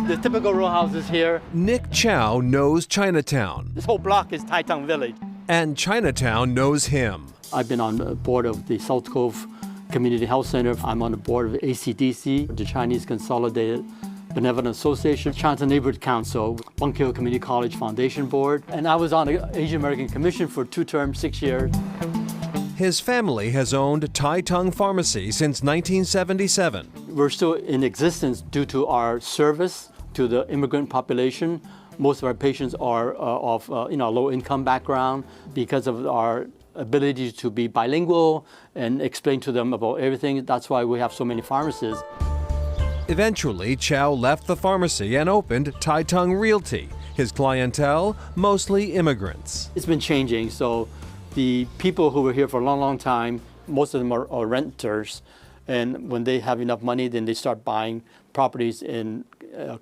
The typical row houses here. Nick Chow knows Chinatown, This whole block is Tai Tung Village. and Chinatown knows him. I've been on the board of the South Cove Community Health Center. I'm on the board of ACDC, the Chinese Consolidated Benevolent Association, Chinatown Neighborhood Council, Bunkyo Community College Foundation Board, and I was on the Asian American Commission for 2 terms, 6 years. His family has owned Tai Tung Pharmacy since 1977. We're still in existence due to our service to the immigrant population. Most of our patients are of low-income background. Because of our ability to be bilingual and explain to them about everything, that's why we have so many pharmacists. Eventually, Chow left the pharmacy and opened Tai Tung Realty. His clientele, mostly immigrants. It's been changing, so the people who were here for a long, long time, most of them are renters, and when they have enough money, then they start buying properties in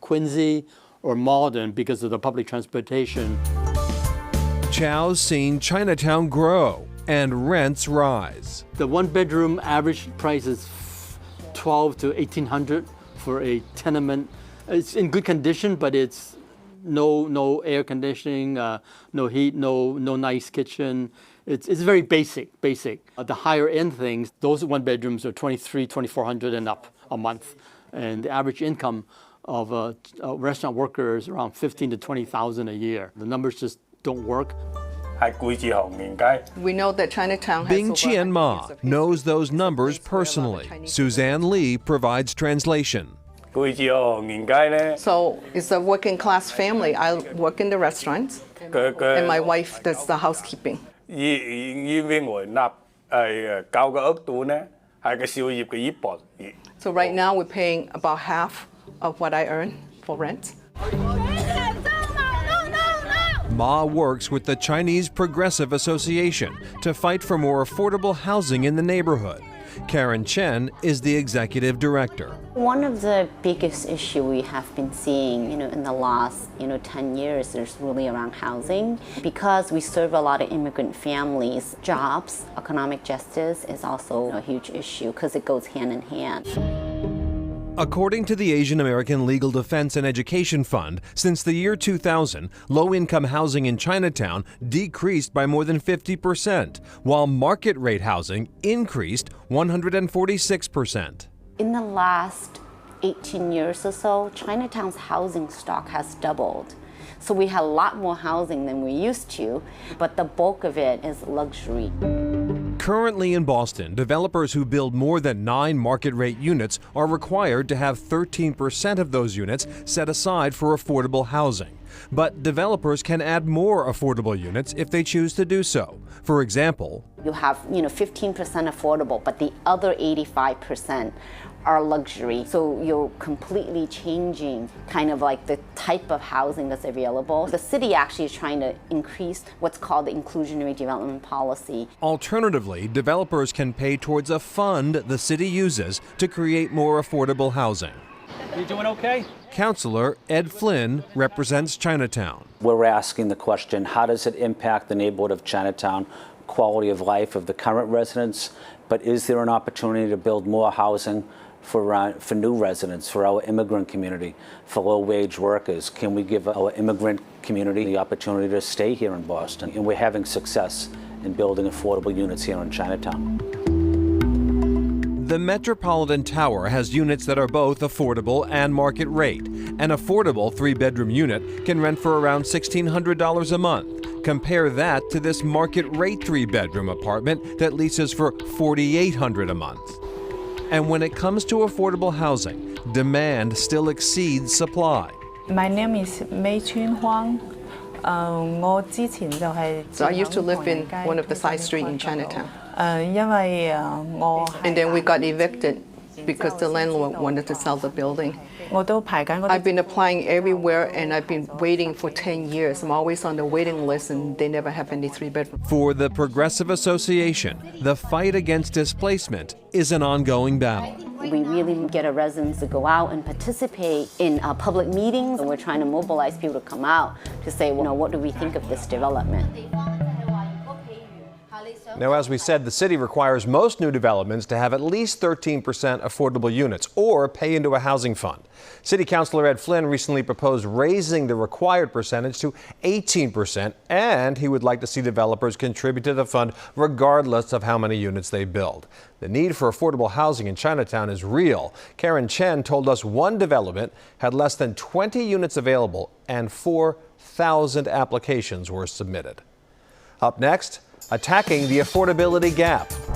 Quincy or Malden because of the public transportation. Chow's seen Chinatown grow and rents rise. The one-bedroom average price is $1,200 to $1,800 for a tenement. It's in good condition, but it's no air conditioning, no heat, no nice kitchen. It's very basic. The higher end things, those one bedrooms are $2,300, $2,400 and up a month. And the average income of restaurant workers around $15,000 to $20,000 a year. The numbers just don't work. We know that Chinatown has Bing Chien Ma knows those numbers personally. Suzanne Lee provides translation. So it's a working class family. I work in the restaurants, and my wife does the housekeeping. So right now we're paying about half of what I earn for rent. Ma works with the Chinese Progressive Association to fight for more affordable housing in the neighborhood. Karen Chen is the executive director. One of the biggest issues we have been seeing, in the last, 10 years is really around housing. Because we serve a lot of immigrant families, jobs, economic justice is also a huge issue because it goes hand in hand. According to the Asian American Legal Defense and Education Fund, since the year 2000, low-income housing in Chinatown decreased by more than 50%, while market-rate housing increased 146%. In the last 18 years or so, Chinatown's housing stock has doubled. So we have a lot more housing than we used to, but the bulk of it is luxury. Currently in Boston, developers who build more than 9 market-rate units are required to have 13% of those units set aside for affordable housing. But developers can add more affordable units if they choose to do so. For example, you have 15% affordable, but the other 85% are luxury. So you're completely changing kind of like the type of housing that's available. The city actually is trying to increase what's called the inclusionary development policy. Alternatively, developers can pay towards a fund the city uses to create more affordable housing. You doing okay? Councilor Ed Flynn represents Chinatown. We're asking the question, how does it impact the neighborhood of Chinatown, quality of life of the current residents, but is there an opportunity to build more housing for new residents, for our immigrant community, for low-wage workers? Can we give our immigrant community the opportunity to stay here in Boston? And we're having success in building affordable units here in Chinatown. The Metropolitan Tower has units that are both affordable and market rate. An affordable 3-bedroom unit can rent for around $1,600 a month. Compare that to this market rate 3-bedroom apartment that leases for $4,800 a month. And when it comes to affordable housing, demand still exceeds supply. My name is Mei Chun Huang. So I used to live in one of the side streets in Chinatown. And then we got evicted because the landlord wanted to sell the building. I've been applying everywhere and I've been waiting for 10 years. I'm always on the waiting list and they never have any 3-bedroom. For the Progressive Association, the fight against displacement is an ongoing battle. We really get our residents to go out and participate in public meetings. And we're trying to mobilize people to come out to say, what do we think of this development? Now, as we said, the city requires most new developments to have at least 13% affordable units or pay into a housing fund. City Councilor Ed Flynn recently proposed raising the required percentage to 18%, and he would like to see developers contribute to the fund regardless of how many units they build. The need for affordable housing in Chinatown is real. Karen Chen told us one development had less than 20 units available and 4,000 applications were submitted. Up next, attacking the affordability gap.